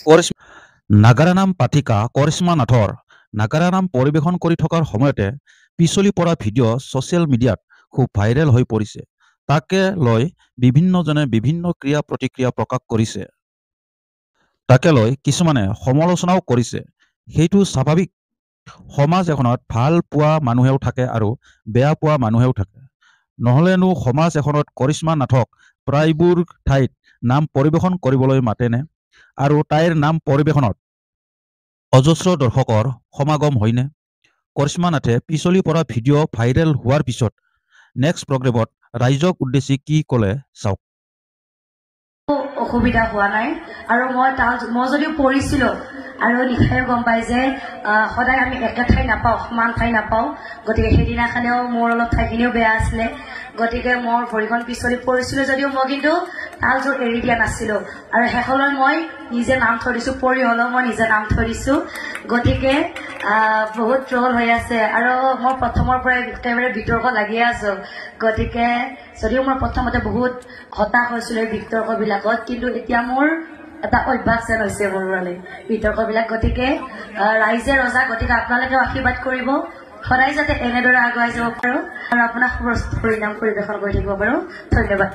নাগাৰা নাম পাঠিকা কৰিশ্মা নাথৰ নাগাৰা নাম পৰিৱেশন কৰি থকাৰ সময়তে পিছলি পৰা ভিডিঅ' ছ'চিয়েল মিডিয়াত খুব ভাইৰেল হৈ পৰিছে। তাকে লৈ বিভিন্নজনে বিভিন্ন ক্ৰিয়া প্ৰতিক্ৰিয়া প্ৰকাশ কৰিছে। তাকে লৈ কিছুমানে সমালোচনাও কৰিছে। সেইটো স্বাভাৱিক। সমাজ এখনত ভাল পোৱা মানুহেও থাকে আৰু বেয়া পোৱা মানুহেও থাকে। নহ'লেনো সমাজ এখনত কৰিশ্মা নাথক প্ৰায়বোৰ ঠাইত নাম পৰিৱেশন কৰিবলৈ মাতেনে? আৰু তাইৰ নাম পৰিৱেশনত অজস্ৰ দৰ্শকৰ সমাগম হয়নে? কৰিশ্মা নাথে পিছলি পৰা ভিডিঅ' ভাইৰেল হোৱাৰ পিছত নেক্সট প্ৰগ্ৰেমত ৰাইজক উদ্দেশ্যি কি ক'লে চাওক। অসুবিধা হোৱা নাই আৰু মই যদিও পঢ়িছিলোঁ আৰু নিশায়ো গম পাই যে সদায় আমি একে ঠাই নাপাওঁ, সমান ঠাই নাপাওঁ। গতিকে সেইদিনাখনেও মোৰ অলপ ঠাইখিনিও বেয়া আছিলে। গতিকে মোৰ ভৰিখন পিছলি পৰিছিলোঁ যদিও মই কিন্তু তালযোৰ এৰি দিয়া নাছিলোঁ আৰু শেষলৈ মই নিজে নাম থৈ দিছোঁ, পৰি হ'লেও মই নিজে নাম থৈ দিছোঁ। গতিকে বহুত ট্ৰল হৈ আছে আৰু মই প্ৰথমৰ পৰাই একেবাৰে বিতৰ্ক লাগিয়ে আছোঁ। গতিকে যদিও মই প্ৰথমতে বহুত হতাশ হৈছিলোঁ এই বিতৰ্কবিলাকত, কিন্তু এতিয়া মোৰ এটা অভ্যাস যেন হৈছে মোৰ মানে বিতৰ্কবিলাক। গতিকে ৰাইজে ৰজা, গতিকে আপোনালোকেও আশীৰ্বাদ কৰিব সদায় যাতে এনেদৰে আগুৱাই যাব পাৰোঁ আৰু আপোনাক সুস্থ পৰিণাম পৰিৱেশন কৰি থাকিব পাৰোঁ। ধন্যবাদ।